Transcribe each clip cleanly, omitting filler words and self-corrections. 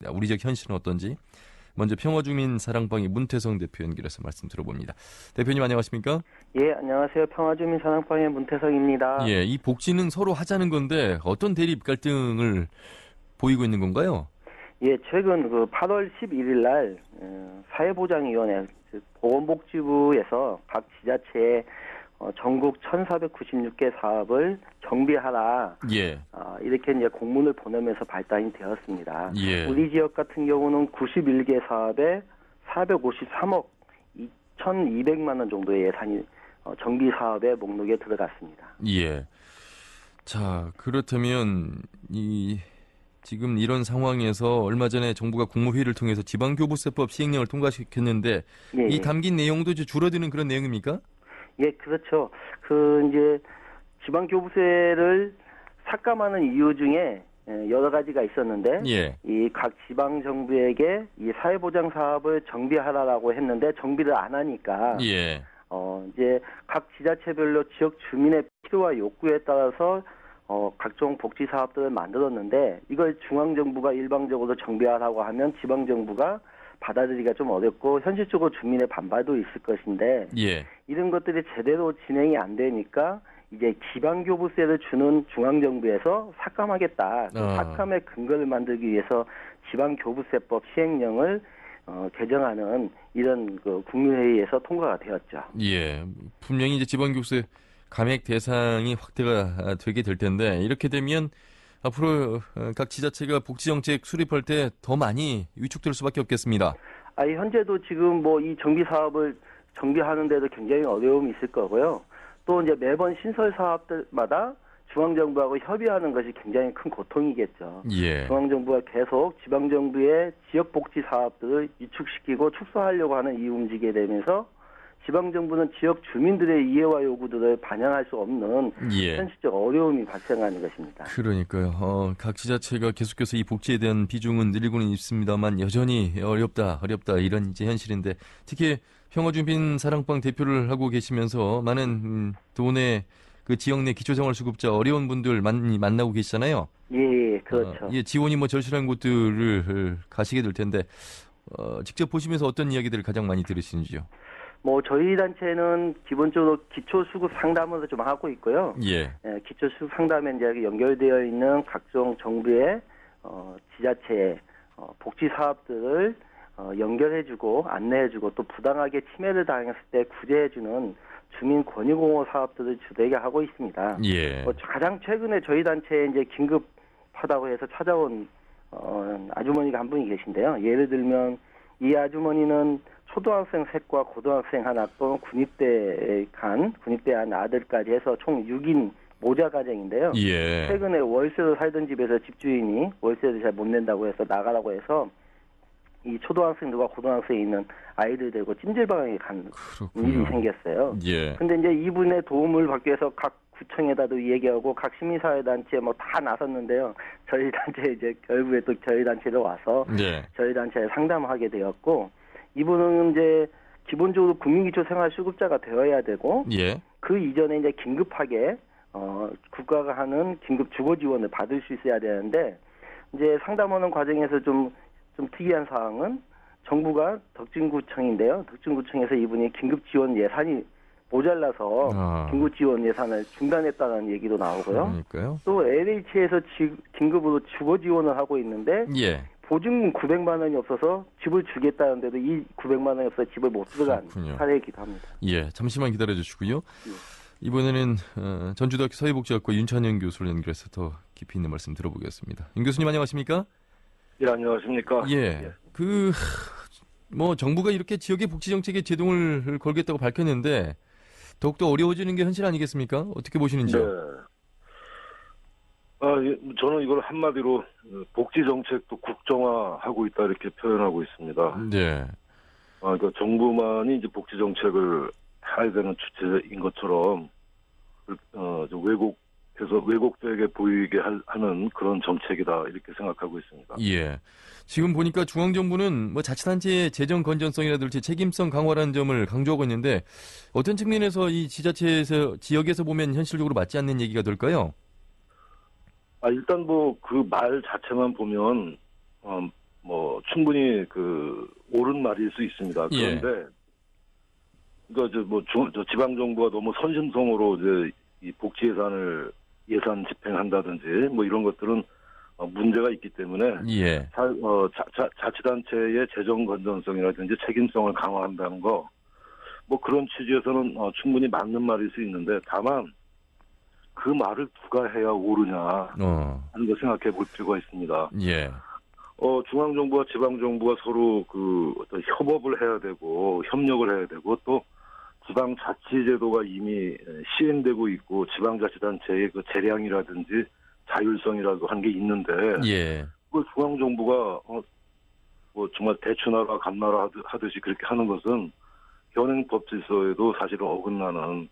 우리 지역 현실은 어떤지 먼저 평화주민사랑방의 문태성 대표 연결해서 말씀 들어봅니다. 대표님 안녕하십니까? 예, 안녕하세요. 평화주민사랑방의 문태성입니다. 예, 이 복지는 서로 하자는 건데 어떤 대립 갈등을 보이고 있는 건가요? 예, 최근 8월 11일 날 사회보장위원회 즉 보건복지부에서 각 지자체에 전국 1,496개 사업을 정비하라. 예. 이렇게 이제 공문을 보내면서 발단이 되었습니다. 예. 우리 지역 같은 경우는 91개 사업에 453억 2,200만 원 정도의 예산이 정비 사업의 목록에 들어갔습니다. 예. 자, 그렇다면 지금 이런 상황에서 얼마 전에 정부가 국무회의를 통해서 지방교부세법 시행령을 통과시켰는데 예, 이 예. 담긴 내용도 이제 줄어드는 그런 내용입니까? 예, 그렇죠. 이제 지방교부세를 삭감하는 이유 중에 여러 가지가 있었는데, 예. 이 각 지방 정부에게 이 사회보장 사업을 정비하라라고 했는데 정비를 안 하니까, 예. 이제 각 지자체별로 지역 주민의 필요와 욕구에 따라서 각종 복지 사업들을 만들었는데 이걸 중앙 정부가 일방적으로 정비하라고 하면 지방 정부가 받아들이기가 좀 어렵고 현실적으로 주민의 반발도 있을 것인데 예. 이런 것들이 제대로 진행이 안 되니까 이제 지방교부세를 주는 중앙정부에서 삭감하겠다. 삭감의 근거를 만들기 위해서 지방교부세법 시행령을 개정하는 이런 국무회의에서 통과가 되었죠. 예. 분명히 이제 지방교부세 감액 대상이 확대가 되게 될 텐데 이렇게 되면 앞으로 각 지자체가 복지정책 수립할 때 더 많이 위축될 수밖에 없겠습니다. 현재도 지금 이 정비 사업을 정비하는 데도 굉장히 어려움이 있을 거고요. 또 이제 매번 신설 사업들마다 중앙정부하고 협의하는 것이 굉장히 큰 고통이겠죠. 예. 중앙정부가 계속 지방정부의 지역복지 사업들을 위축시키고 축소하려고 하는 이 움직이게 되면서 지방정부는 지역 주민들의 이해와 요구들을 반영할 수 없는 예. 현실적 어려움이 발생하는 것입니다. 그러니까요. 각 지자체가 계속해서 이 복지에 대한 비중은 늘리고는 있습니다만 여전히 어렵다 이런 이제 현실인데 특히 평화주민사랑방 대표를 하고 계시면서 많은 도내 그 지역 내 기초생활수급자 어려운 분들 많이 만나고 계시잖아요. 예, 그렇죠. 지원이 절실한 곳들을 가시게 될 텐데 직접 보시면서 어떤 이야기들을 가장 많이 들으시는지요? 저희 단체는 기본적으로 기초수급 상담을 좀 하고 있고요. 예. 기초수급 상담에 이제 연결되어 있는 각종 정부의 지자체의 복지 사업들을 연결해주고 안내해주고 또 부당하게 침해를 당했을 때 구제해주는 주민 권익공호 사업들을 주되게 하고 있습니다. 예. 가장 최근에 저희 단체에 이제 긴급하다고 해서 찾아온 아주머니가 한 분이 계신데요. 예를 들면 이 아주머니는 초등학생 셋과 고등학생 하나 또 군입대한 아들까지 해서 총 6인 모자 가정인데요. 예. 최근에 월세로 살던 집에서 집주인이 월세를 잘 못 낸다고 해서 나가라고 해서 이 초등학생들과 고등학생에 있는 아이들 데리고 찜질방에 간 일이 생겼어요. 예. 근데 이제 이분의 도움을 받기 위해서 각 구청에다도 얘기하고 각 시민사회단체 다 나섰는데요. 저희 단체 이제 결국에 또 저희 단체로 와서 예. 저희 단체에 상담하게 되었고 이분은 이제 기본적으로 국민기초생활수급자가 되어야 되고 예. 그 이전에 이제 긴급하게 국가가 하는 긴급 주거 지원을 받을 수 있어야 되는데 이제 상담하는 과정에서 좀 특이한 사항은 정부가 덕진구청인데요. 덕진구청에서 이분이 긴급 지원 예산이 모자라서 긴급 지원 예산을 중단했다는 얘기도 나오고요. 그러니까요. 또 LH에서 긴급으로 주거 지원을 하고 있는데 예. 보증금 900만 원이 없어서 집을 주겠다는데도 이 900만 원이 없어서 집을 못 들어간 사례이기도 합니다. 예, 잠시만 기다려 주시고요. 예. 이번에는 전주대학교 사회복지학과 윤찬영 교수를 연결해서 더 깊이 있는 말씀 들어보겠습니다. 윤 교수님 안녕하십니까? 예, 안녕하십니까? 예. 정부가 이렇게 지역의 복지 정책에 제동을 걸겠다고 밝혔는데 더욱더 어려워지는 게 현실 아니겠습니까? 어떻게 보시는지요? 네. 저는 이걸 한마디로 복지 정책도 국정화하고 있다 이렇게 표현하고 있습니다. 네. 그러니까 정부만이 이제 복지 정책을 해야 되는 주체인 것처럼 좀 왜곡되게 보이게 하는 그런 정책이다 이렇게 생각하고 있습니다. 예. 지금 보니까 중앙정부는 자치단체의 재정 건전성이라든지 책임성 강화라는 점을 강조하고 있는데 어떤 측면에서 이 지역에서 보면 현실적으로 맞지 않는 얘기가 될까요? 일단 그 말 자체만 보면 충분히 그 옳은 말일 수 있습니다. 예. 그런데 그러니까 저 지방 정부가 너무 선심성으로 이제 이 복지 예산 집행한다든지 뭐 이런 것들은 문제가 있기 때문에 예. 자치단체의 재정 건전성이라든지 책임성을 강화한다는 거 뭐 그런 취지에서는 충분히 맞는 말일 수 있는데 다만 그 말을 누가 해야 옳으냐 하는 걸 생각해 볼 필요가 있습니다. 예. 중앙정부와 지방정부가 서로 그 어떤 협업을 해야 되고 협력을 해야 되고 또 지방자치제도가 이미 시행되고 있고 지방자치단체의 그 재량이라든지 자율성이라고 하는 게 있는데 예. 그 중앙정부가 뭐 정말 대추나라 감나라 하듯이 그렇게 하는 것은 현행법 질서에도 사실은 어긋나는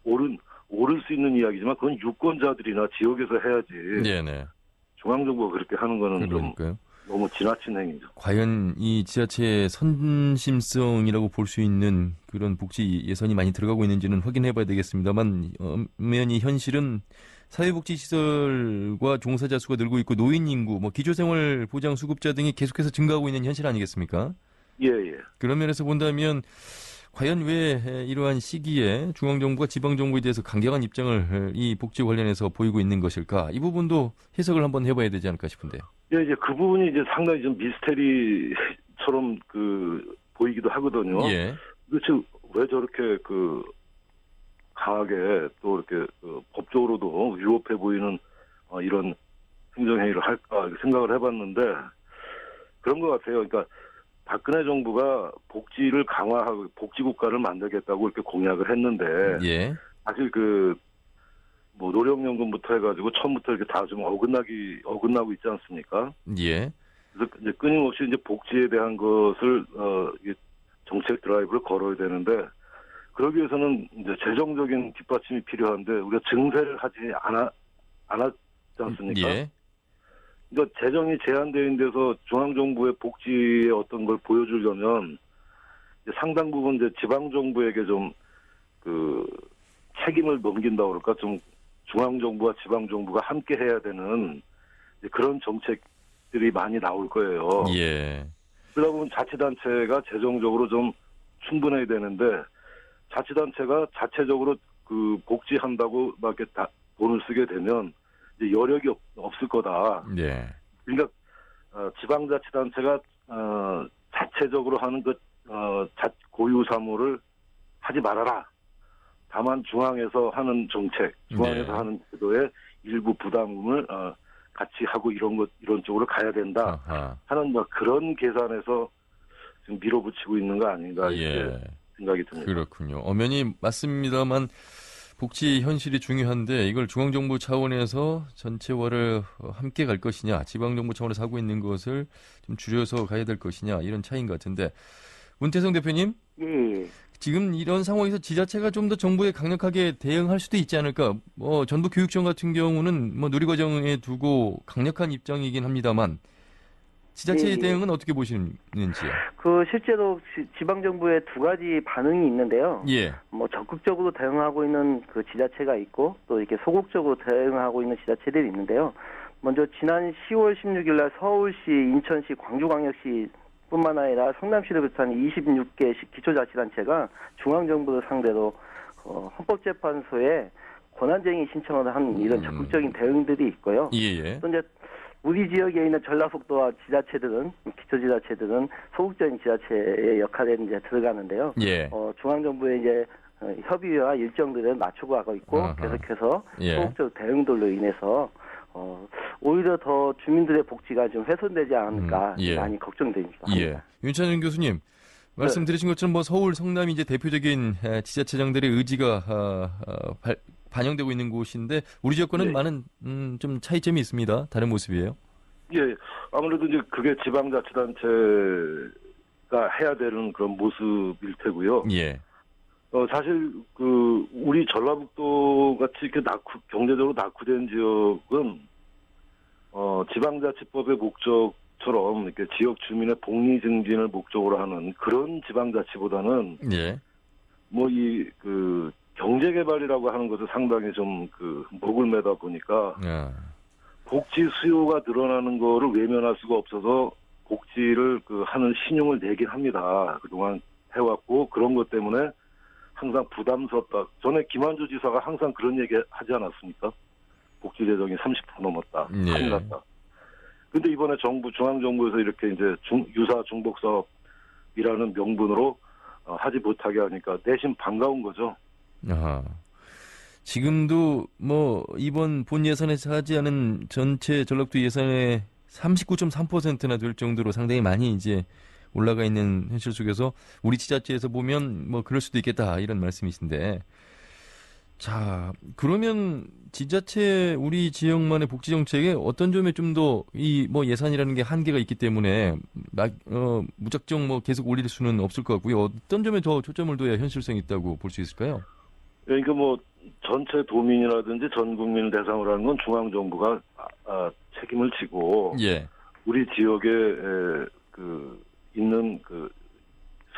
옳을 수 있는 이야기지만 그건 유권자들이나 지역에서 해야지 네네. 중앙정부가 그렇게 하는 거는 좀 그러니까요. 너무 지나친 행위죠. 과연 이 지자체의 선심성이라고 볼 수 있는 그런 복지 예산이 많이 들어가고 있는지는 확인해 봐야 되겠습니다만 엄연히 현실은 사회복지시설과 종사자 수가 늘고 있고 노인 인구, 뭐 기초생활보장 수급자 등이 계속해서 증가하고 있는 현실 아니겠습니까? 예, 예. 그런 면에서 본다면 과연 왜 이러한 시기에 중앙정부가 지방정부에 대해서 강경한 입장을 이 복지 관련해서 보이고 있는 것일까? 이 부분도 해석을 한번 해봐야 되지 않을까 싶은데요. 예, 이제 그 부분이 이제 상당히 좀 미스테리처럼 보이기도 하거든요. 예. 도대체 왜 저렇게 강하게 또 이렇게 법적으로도 위법해 보이는 이런 행정행위를 할까 이렇게 생각을 해봤는데 그런 것 같아요. 그러니까 박근혜 정부가 복지를 강화하고 복지국가를 만들겠다고 이렇게 공약을 했는데 예. 사실 뭐 노령연금부터 해가지고 처음부터 이렇게 다 좀 어긋나고 있지 않습니까? 예. 그래서 이제 끊임없이 이제 복지에 대한 것을 이게 정책 드라이브를 걸어야 되는데 그러기 위해서는 이제 재정적인 뒷받침이 필요한데 우리가 증세를 하지 않았지 않습니까? 예. 그러니까 재정이 제한되는 데서 중앙정부의 복지의 어떤 걸 보여주려면 이제 상당 부분 이제 지방정부에게 좀 책임을 넘긴다 그럴까 좀 중앙정부와 지방정부가 함께 해야 되는 그런 정책들이 많이 나올 거예요. 예. 그러다 보면 자치단체가 재정적으로 좀 충분해야 되는데 자치단체가 자체적으로 복지한다고 막 이렇게 다 돈을 쓰게 되면 이제 여력이 없을 거다. 네. 그러니까 지방자치단체가 자체적으로 하는 고유 사무를 하지 말아라. 다만 중앙에서 하는 정책, 중앙에서 네. 하는 제도의 일부 부담을 같이 하고 이런 쪽으로 가야 된다. 아하. 하는 그런 계산에서 지금 밀어붙이고 있는 거 아닌가 이렇게 생각이 듭니다. 그렇군요. 엄연히 맞습니다만 복지 현실이 중요한데 이걸 중앙정부 차원에서 전체화를 함께 갈 것이냐, 지방정부 차원에서 하고 있는 것을 좀 줄여서 가야 될 것이냐 이런 차이인 것 같은데 문태성 대표님, 예. 지금 이런 상황에서 지자체가 좀 더 정부에 강력하게 대응할 수도 있지 않을까? 전북교육청 같은 경우는 누리과정에 두고 강력한 입장이긴 합니다만 지자체의 대응은 어떻게 보시는지요? 실제로 지방정부의 두 가지 반응이 있는데요. 예. 적극적으로 대응하고 있는 지자체가 있고 또 이렇게 소극적으로 대응하고 있는 지자체들이 있는데요. 먼저 지난 10월 16일 날 서울시, 인천시, 광주광역시 뿐만 아니라 성남시를 비롯한 26개 기초자치단체가 중앙정부를 상대로 헌법재판소에 권한쟁의 신청을 한 이런 적극적인 대응들이 있고요. 예. 또 이제 우리 지역에 있는 전라북도와 지자체들은 기초지자체들은 소극적인 지자체의 역할에 이제 들어가는데요. 예. 중앙정부의 이제 협의와 일정들을 맞추고 가고 있고 아하. 계속해서 예. 소극적 대응들로 인해서 오히려 더 주민들의 복지가 좀 훼손되지 않을까 예. 많이 걱정됩니다. 예. 윤찬영 교수님 말씀 들으신 것처럼 서울, 성남이 이제 대표적인 지자체장들의 의지가 반영되고 있는 곳인데 우리 지역과는 네. 많은 좀 차이점이 있습니다. 다른 모습이에요. 예, 아무래도 이제 그게 지방자치단체가 해야 되는 그런 모습일 테고요. 예. 사실 우리 전라북도 같이 이렇게 경제적으로 낙후된 지역은 지방자치법의 목적처럼 이렇게 지역 주민의 복리 증진을 목적으로 하는 그런 지방자치보다는 예. 경제개발이라고 하는 것을 상당히 좀 목을 매다 보니까 아. 복지 수요가 늘어나는 거를 외면할 수가 없어서 복지를 하는 신용을 내긴 합니다. 그동안 해왔고 그런 것 때문에 항상 부담스럽다. 전에 김한주 지사가 항상 그런 얘기 하지 않았습니까? 복지 재정이 30% 넘었다. 예. 큰일 났다. 근데 이번에 중앙정부에서 이렇게 이제 유사 중복 사업이라는 명분으로 하지 못하게 하니까 내심 반가운 거죠. 아하. 지금도 뭐 이번 본 예산에서 하지 않은 전체 전력도 예산의 39.3%나 될 정도로 상당히 많이 이제 올라가 있는 현실 속에서 우리 지자체에서 보면 뭐 그럴 수도 있겠다 이런 말씀이신데, 자 그러면 지자체 우리 지역만의 복지 정책에 어떤 점에 좀 더 이 뭐 예산이라는 게 한계가 있기 때문에 무작정 뭐 계속 올릴 수는 없을 것 같고요. 어떤 점에 더 초점을 둬야 현실성이 있다고 볼 수 있을까요? 그러니까 뭐 전체 도민이라든지 전 국민을 대상으로 하는 건 중앙정부가 책임을 지고 예. 우리 지역에 있는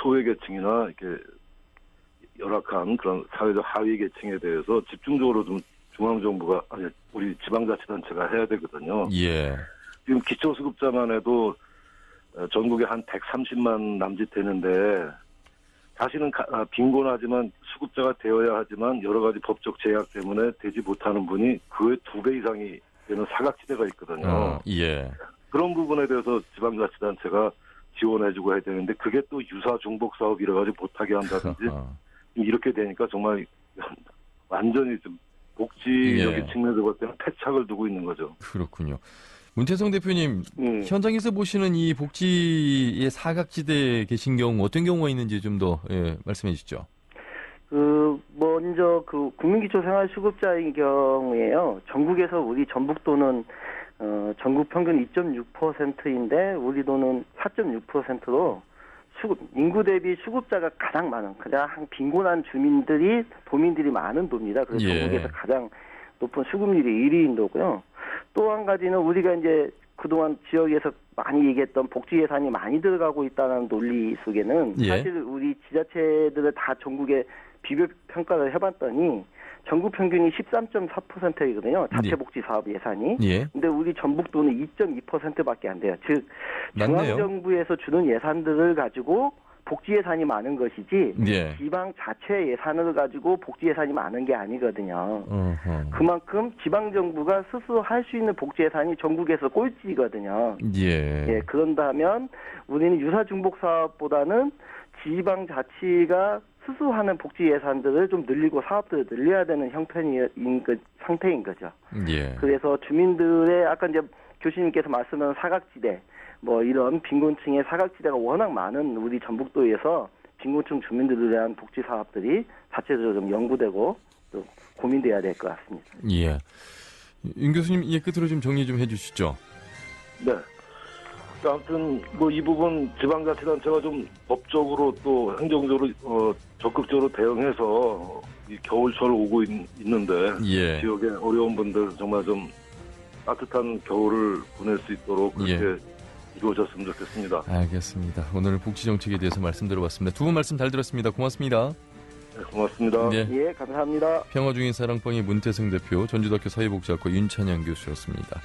소외계층이나 이렇게 열악한 그런 사회적 하위 계층에 대해서 집중적으로 좀 중앙정부가 우리 지방자치단체가 해야 되거든요. 예. 지금 기초수급자만 해도 전국에 한 130만 남짓 되는데 다시는 빈곤하지만 수급자가 되어야 하지만 여러 가지 법적 제약 때문에 되지 못하는 분이 그의 2배 이상이 되는 사각지대가 있거든요. 예. 그런 부분에 대해서 지방자치단체가 지원해주고 해야 되는데 그게 또 유사 중복 사업 이래 가지고 못하게 한다든지 이렇게 되니까 정말 완전히 좀 복지적인 측면에서 볼 때는 패착을 두고 있는 거죠. 그렇군요. 문태성 대표님, 현장에서 보시는 이 복지의 사각지대에 계신 경우 어떤 경우가 있는지 좀 더 말씀해 주시죠. 먼저 국민기초생활수급자의 경우에요. 전국에서 우리 전북도는 전국 평균 2.6%인데 우리 도는 4.6%로 인구 대비 수급자가 가장 많은, 가장 빈곤한 도민들이 많은 도입니다. 그래서 전국에서 가장 높은 수급률이 1위인 도고요. 또 한 가지는 우리가 이제 그동안 지역에서 많이 얘기했던 복지 예산이 많이 들어가고 있다는 논리 속에는 사실 우리 지자체들을 다 전국에 비교 평가를 해봤더니 전국 평균이 13.4%이거든요. 자체 복지 사업 예산이. 근데 우리 전북도는 2.2%밖에 안 돼요. 즉 중앙정부에서 주는 예산들을 가지고 복지 예산이 많은 것이지 지방 자체 예산을 가지고 복지 예산이 많은 게 아니거든요. 그만큼 지방 정부가 스스로 할 수 있는 복지 예산이 전국에서 꼴찌거든요. 그런다면 우리는 유사 중복 사업보다는 지방 자치가 스스로 하는 복지 예산들을 좀 늘리고 사업들을 늘려야 되는 상태인 거죠. 그래서 주민들의 아까 이제 교수님께서 말씀하신 사각지대, 뭐 이런 빈곤층의 사각지대가 워낙 많은 우리 전북도에서 빈곤층 주민들을 위한 복지 사업들이 자체적으로 좀 연구되고 또 고민돼야 될 것 같습니다. 예. 윤 교수님, 끝으로 좀 정리 좀 해주시죠. 네. 아무튼 뭐 이 부분 지방자치단체가 좀 법적으로 또 행정적으로 적극적으로 대응해서 이 겨울철 오고 있는데 지역의 어려운 분들 정말 좀 따뜻한 겨울을 보낼 수 있도록 그렇게 이루어졌으면 좋겠습니다. 알겠습니다. 오늘 복지 정책에 대해서 말씀 들어봤습니다. 두 분 말씀 잘 들었습니다. 고맙습니다. 네, 고맙습니다. 감사합니다. 평화중인 사랑방의 문태성 대표, 전주대학교 사회복지학과 윤찬영 교수였습니다.